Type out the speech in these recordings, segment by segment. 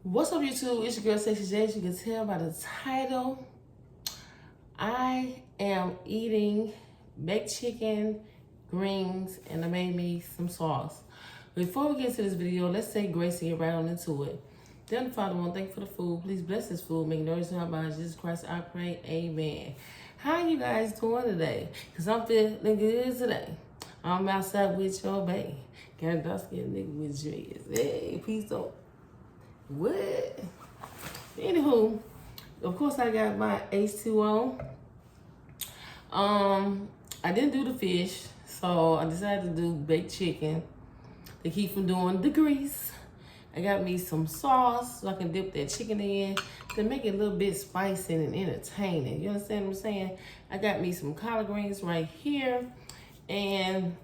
What's up, YouTube? It's your girl, Sexy J. As you can tell by the title, I am eating baked chicken, greens, and I made me some sauce. Before we get into this video, let's say grace and get right on into it. Then, Father, I want to thank you for the food. Please bless this food. Make nourish in our bodies. Jesus Christ, I pray. Amen. How you guys doing today? Because I'm feeling good today. I'm outside with your bae. Got a dark-skinned nigga with dreads. Hey, peace out. What? Anywho, of course I got my H2O. I didn't do the fish, so I decided to do baked chicken to keep from doing the grease. I got me some sauce so I can dip that chicken in to make it a little bit spicy and entertaining. You understand what I'm saying? I got me some collard greens right here, and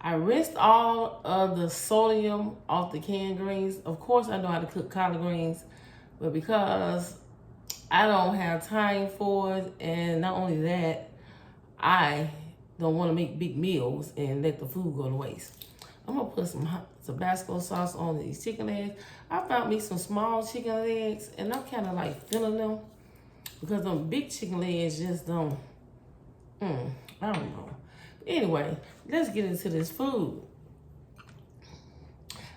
I rinsed all of the sodium off the canned greens. Of course, I know how to cook collard greens, but because I don't have time for it, and not only that, I don't want to make big meals and let the food go to waste. I'm gonna put some Tabasco sauce on these chicken legs. I found me some small chicken legs, and I'm kind of like feeling them because them big chicken legs just don't. I don't know. Anyway, let's get into this food.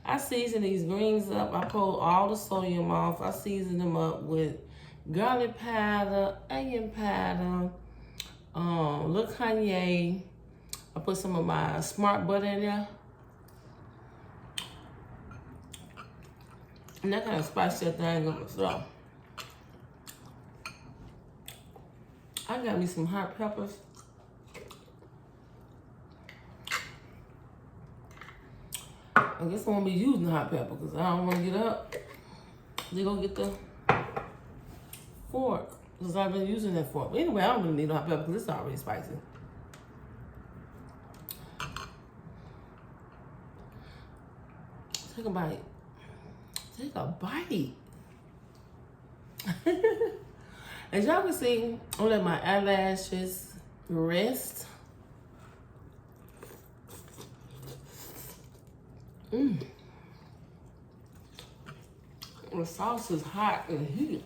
I season these greens up. I pull all the sodium off. I season them up with garlic powder, onion powder, little cognac. I put some of my smart butter in there. And that kind of spice that thing up. So I got me some hot peppers. I guess I won't be using hot pepper because I don't want to get up. They go get the fork because I've been using that fork. But anyway, I don't really need hot pepper because it's already spicy. Take a bite. Take a bite. As y'all can see, I'm gonna let my eyelashes rest. The sauce is hot and heat.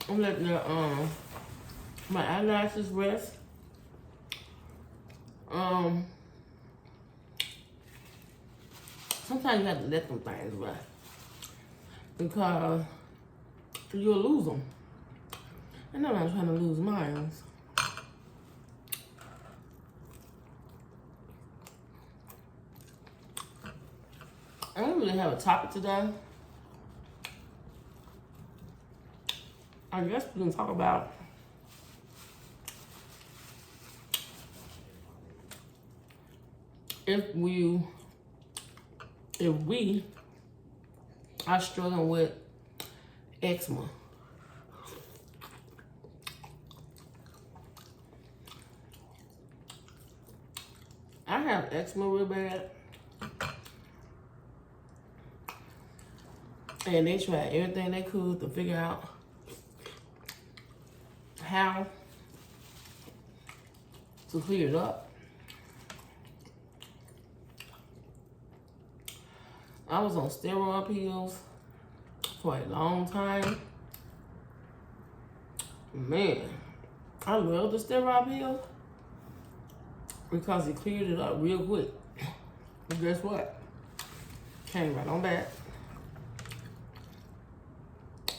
I'm letting my eyelashes rest. Sometimes you have to let them things rest because you'll lose them. And I'm not trying to lose mine. I don't really have a topic today. I guess we can talk about if we are struggling with eczema. I have eczema real bad. And they tried everything they could to figure out how to clear it up. I was on steroid pills for a long time. Man, I love the steroid pills because it cleared it up real quick. But guess what? Came right on back.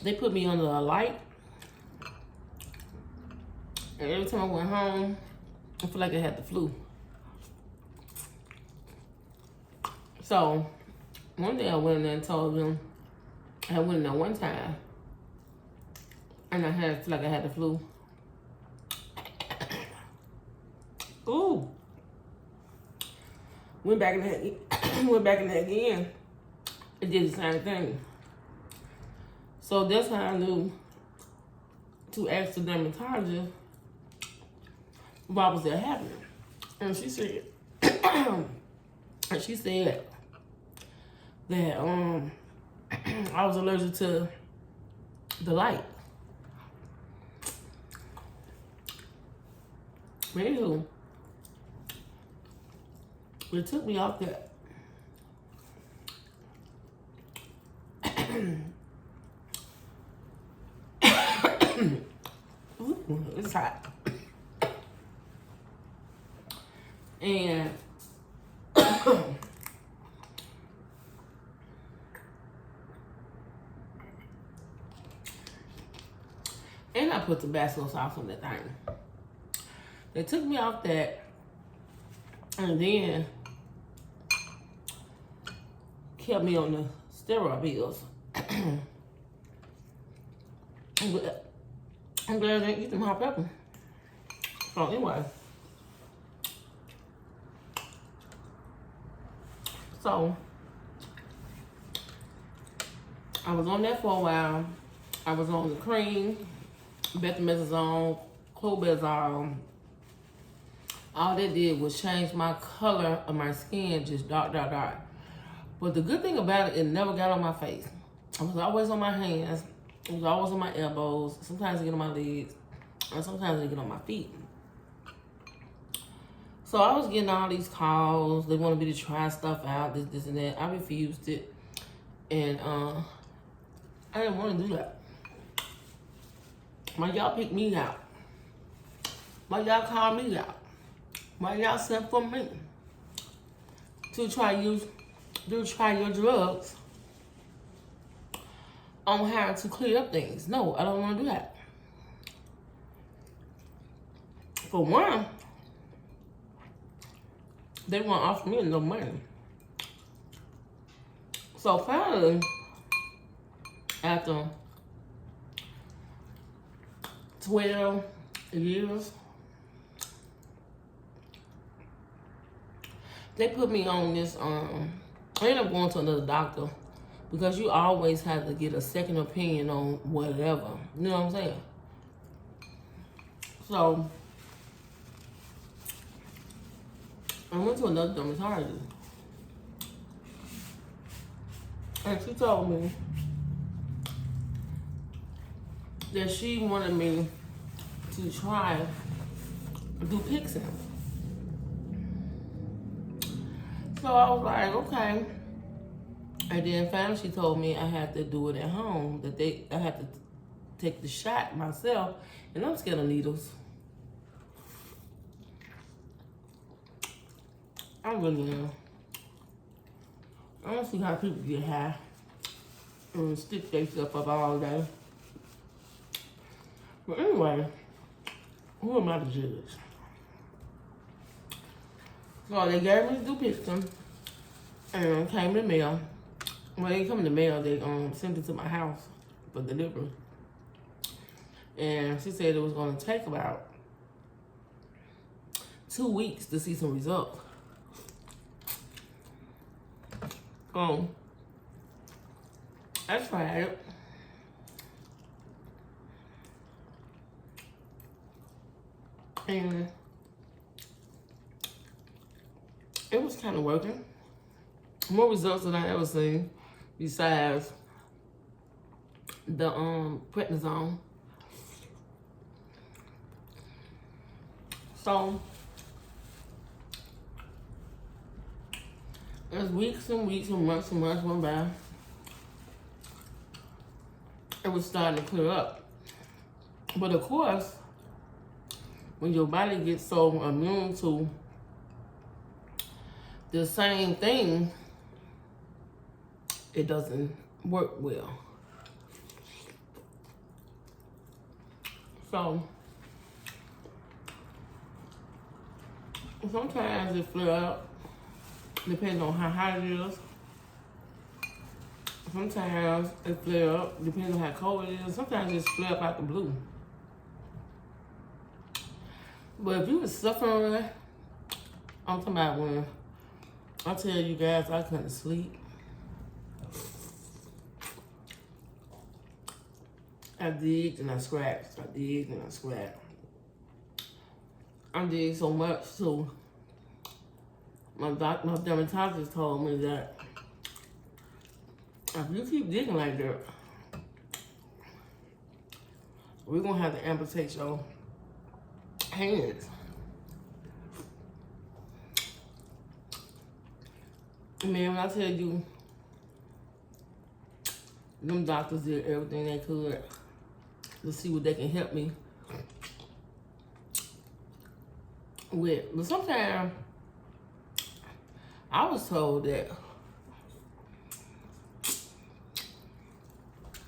They put me under a light, and every time I went home, I feel like I had the flu. So one day I went in there and told them, I went in there one time, and I feel like I had the flu. Ooh. Went back in there again. It did the same thing. So that's how I knew to ask the dermatologist what was that happening. And she said, that I was allergic to the light. But anywho, it took me off that Ooh, it's hot. And and I put Tabasco sauce on that thing. They took me off that, and then kept me on the steroid pills. I'm glad I didn't eat them hot pepper. So anyway, so I was on that for a while. I was on the cream, betamethasone, clobazole. All that did was change my color of my skin, just dark, dark, dark. But the good thing about it, it never got on my face. It was always on my hands. It was always on my elbows. Sometimes it get on my legs. And sometimes it get on my feet. So I was getting all these calls. They wanted me to try stuff out, this, and that. I refused it. And I didn't want to do that. Why y'all pick me out? Why y'all call me out? Why y'all sent for me to try your drugs on how to clear up things? No, I don't want to do that. For one, they won't offer me no money. So finally, after 12 years, they put me on this, I ended up going to another doctor because you always have to get a second opinion on whatever. You know what I'm saying? So, I went to another dermatologist. And she told me that she wanted me to try Dupixent. So I was like, okay. And then finally she told me I had to do it at home, that I had to take the shot myself, and I'm scared of needles. I really am. I don't see how people get high and stick themselves up all day. But anyway, who am I to judge? So they gave me Dupixent, and it came in the mail. Well, they didn't come in the mail. They sent it to my house for delivery. And she said it was going to take about 2 weeks to see some results. I tried it. And it was kind of working. More results than I ever seen, besides the prednisone. So as weeks and weeks and months went by, it was starting to clear up. But of course, when your body gets so immune to the same thing, it doesn't work well. So sometimes it flare up, depending on how hot it is. Sometimes it flare up, depending on how cold it is. Sometimes it flare up out the blue. But if you were suffering, I'm talking about when I tell you guys I couldn't sleep. I digged and I scratched. I digged and I scratched. I did so much, so my dermatologist told me that if you keep digging like that, we're gonna have to amputate your hands. Man, when I tell you them doctors did everything they could to see what they can help me with. But sometimes I was told that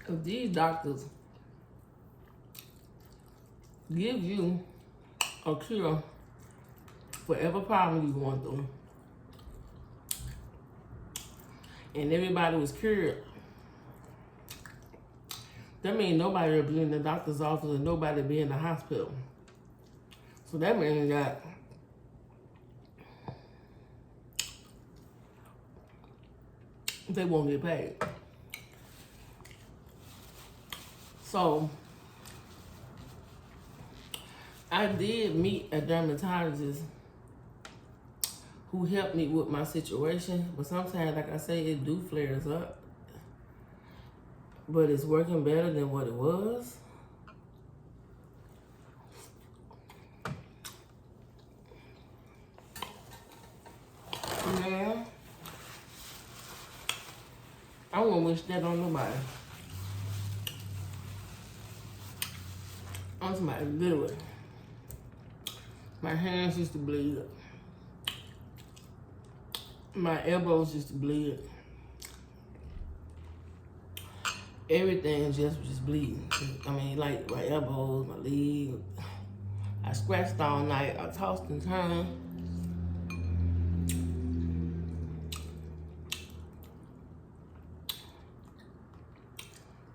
if these doctors give you a cure for every problem you're going through, and everybody was cured, that means nobody will be in the doctor's office and nobody will be in the hospital. So that means that they won't get paid. So I did meet a dermatologist who helped me with my situation, but sometimes, like I say, it do flares up. But it's working better than what it was. Yeah. I won't wish that on nobody. On somebody, literally. My hands used to bleed. My elbows used to bleed. Everything just was bleeding. I mean, like my elbows, my leg. I scratched all night. I tossed and turned.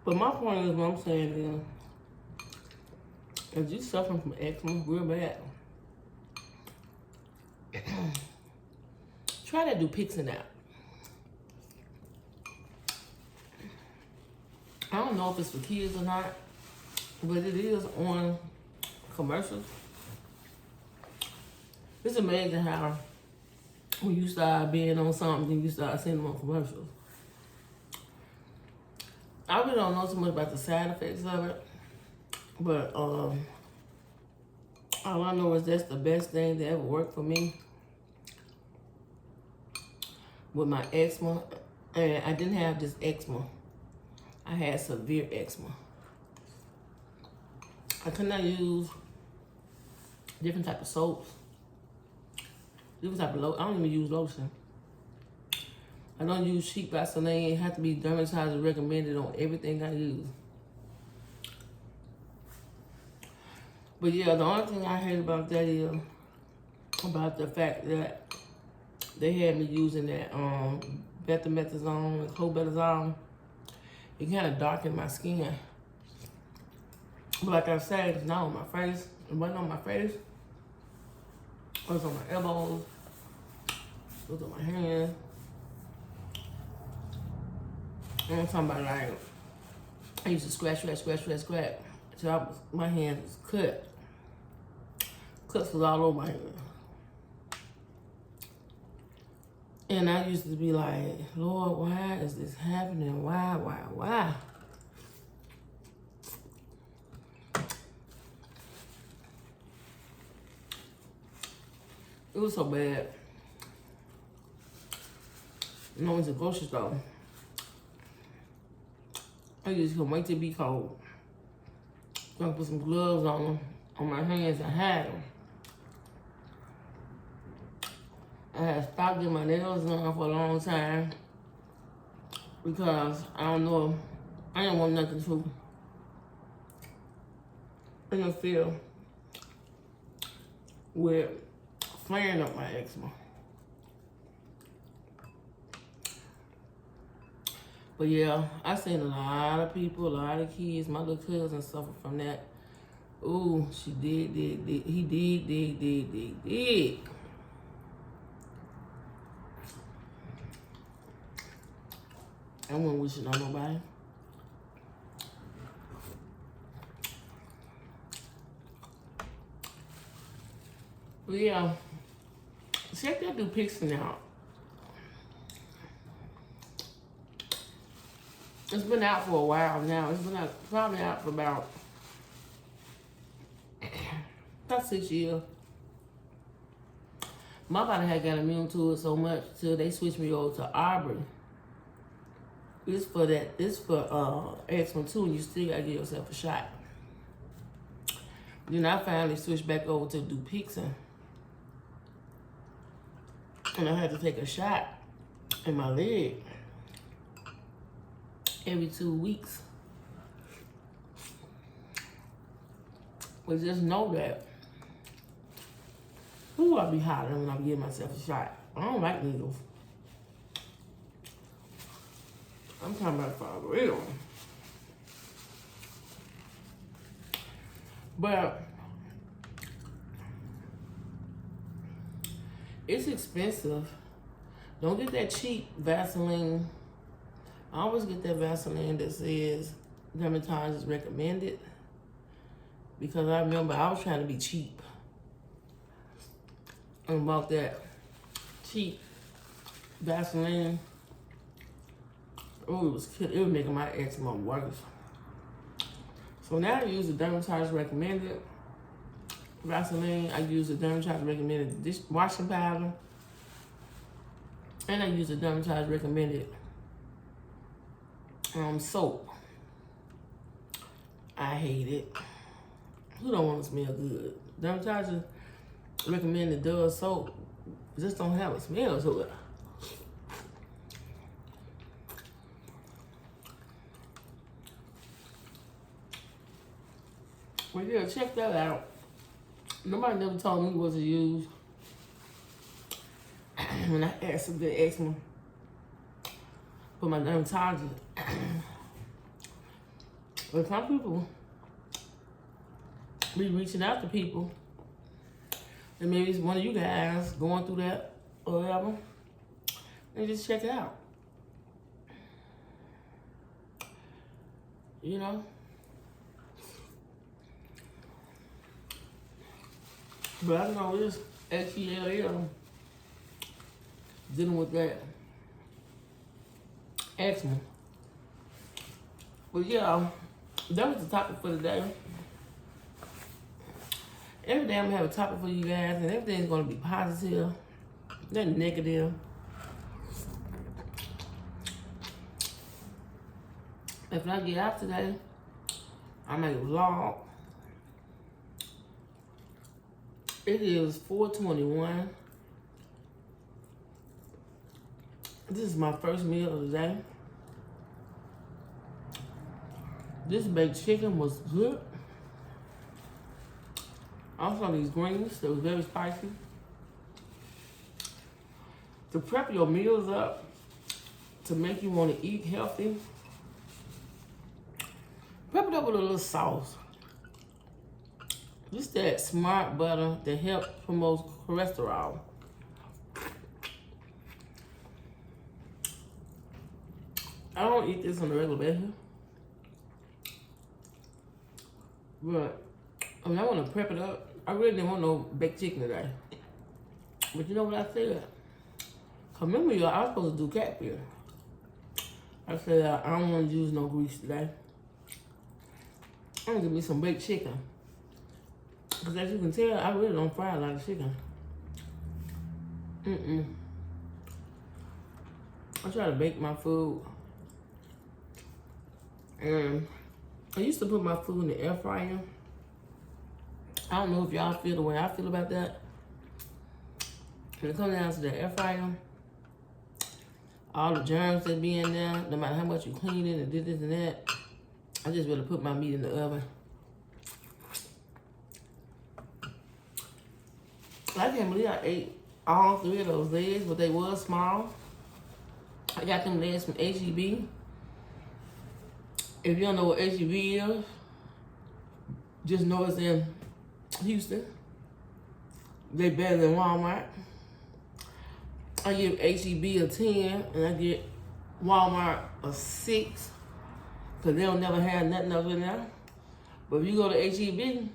But my point is, what I'm saying is, if you suffering from eczema real bad, try to do Pixin out. I don't know if it's for kids or not, but it is on commercials. It's amazing how when you start being on something, you start seeing them on commercials. I really don't know so much about the side effects of it, but all I know is that's the best thing that ever worked for me with my eczema. And I didn't have just eczema. I had severe eczema. I could not use different type of soaps. Different type of lotion. I don't even use lotion. I don't use cheap Vaseline. It has to be dermatologist recommended on everything I use. But yeah, the only thing I hate about that is about the fact that they had me using that betamethasone and clobetasol. It kind of darkened my skin. But like I said, it's not on my face. It wasn't on my face. It was on my elbows. It was on my hands. And I'm talking about, like, I used to scratch. So my hands was cut. Cuts was all over my hand. And I used to be like, Lord, why is this happening? Why? It was so bad. And I went to the grocery store. I just couldn't wait to be cold. So I put some gloves on them, on my hands, and hide them. I had stopped getting my nails done for a long time because I don't know, I didn't want nothing to interfere with flaring up my eczema. But yeah, I seen a lot of people, a lot of kids, my little cousin suffer from that. Ooh, she did. He did. I wouldn't wish it on nobody. But yeah, check that Dupixent out. It's been out for a while now. It's been out, probably out for about 6 years. My body had got immune to it so much till they switched me over to Aubrey. It's for that. It's for eczema too, and you still gotta give yourself a shot. Then I finally switched back over to do Dupixent, and I had to take a shot in my leg every 2 weeks. But just know that, ooh, I be hollering when I give myself a shot. I don't like needles. I'm talking about for real. But it's expensive. Don't get that cheap Vaseline. I always get that Vaseline that says dermatologist recommended, because I remember I was trying to be cheap and bought that cheap Vaseline. Oh, it was making my eczema worse. So now I use the dermatologist recommended Vaseline. I use the dermatologist recommended dishwashing powder. And I use the dermatologist recommended soap. I hate it. Who don't want to smell good? Dermatologist recommended Dove soap just don't have a smell to it. Well, yeah, check that out. Nobody never told me what to use when I asked for the eczema for my dermatologist. But some people be reaching out to people, and maybe it's one of you guys going through that or whatever, and just check it out. You know? But I know this HELL dealing with that eczema. But yeah, that was the topic for today. Every day I'm gonna have a topic for you guys, and everything's gonna be positive, nothing negative. If I get out today, I make a vlog. It is 4:21. This is my first meal of the day. This baked chicken was good. Also these greens, that was very spicy. To prep your meals up, to make you want to eat healthy, prep it up with a little sauce. Just that smart butter that helps promote cholesterol. I don't eat this on a regular basis, but when I want to prep it up, I really didn't want no baked chicken today. But you know what I said? Remember, y'all, I was supposed to do catfish. I said I don't want to use no grease today. I'm gonna give me some baked chicken. Because as you can tell, I really don't fry a lot of chicken. I try to bake my food. And I used to put my food in the air fryer. I don't know if y'all feel the way I feel about that. When it comes down to the air fryer, all the germs that be in there, no matter how much you clean it and did this and that, I just rather put my meat in the oven. I can't believe I ate all 3 of those legs, but they was small. I got them legs from HEB. If you don't know what HEB is, just know it's in Houston. They better than Walmart. I give HEB a 10, and I get Walmart a 6, because they'll never have nothing else in there. But if you go to HEB,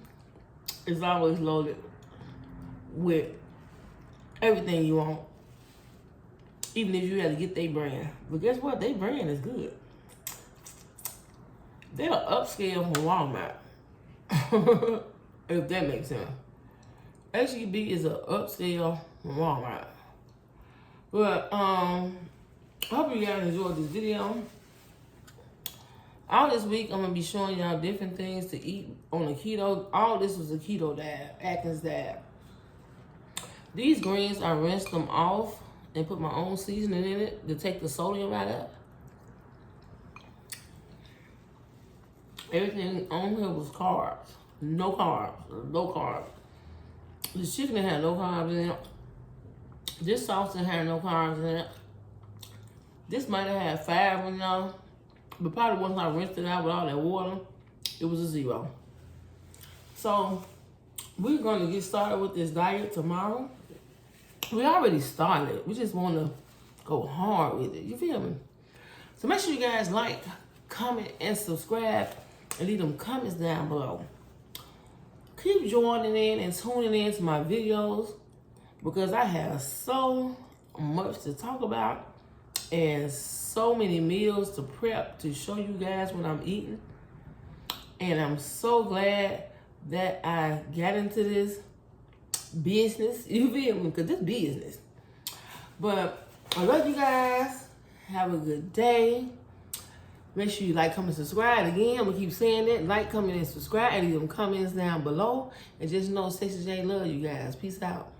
it's always loaded with everything you want, even if you had to get their brand. But guess what? Their brand is good. They're upscale from Walmart, if that makes sense. HEB is an upscale from Walmart. But I hope you guys enjoyed this video. All this week, I'm going to be showing y'all different things to eat on a keto. All this was a keto diet, Atkins diet. These greens, I rinsed them off and put my own seasoning in it to take the sodium out of it. Everything on here was carbs. No carbs. No carbs. The chicken had no carbs in it. This sauce had no carbs in it. This might have had 5 in y'all. But probably once I rinsed it out with all that water, it was a 0. So, we're going to get started with this diet tomorrow. We already started. We just want to go hard with it. You feel me? So, make sure you guys like, comment, and subscribe. And leave them comments down below. Keep joining in and tuning in to my videos because I have so much to talk about and so many meals to prep to show you guys what I'm eating. And I'm so glad that I got into this business. You feel me? Because this business. But I love you guys. Have a good day. Make sure you like, comment, subscribe. Again, I'm going to keep saying that. Like, comment, and subscribe. And leave them comments down below. And just know Sexy J love you guys. Peace out.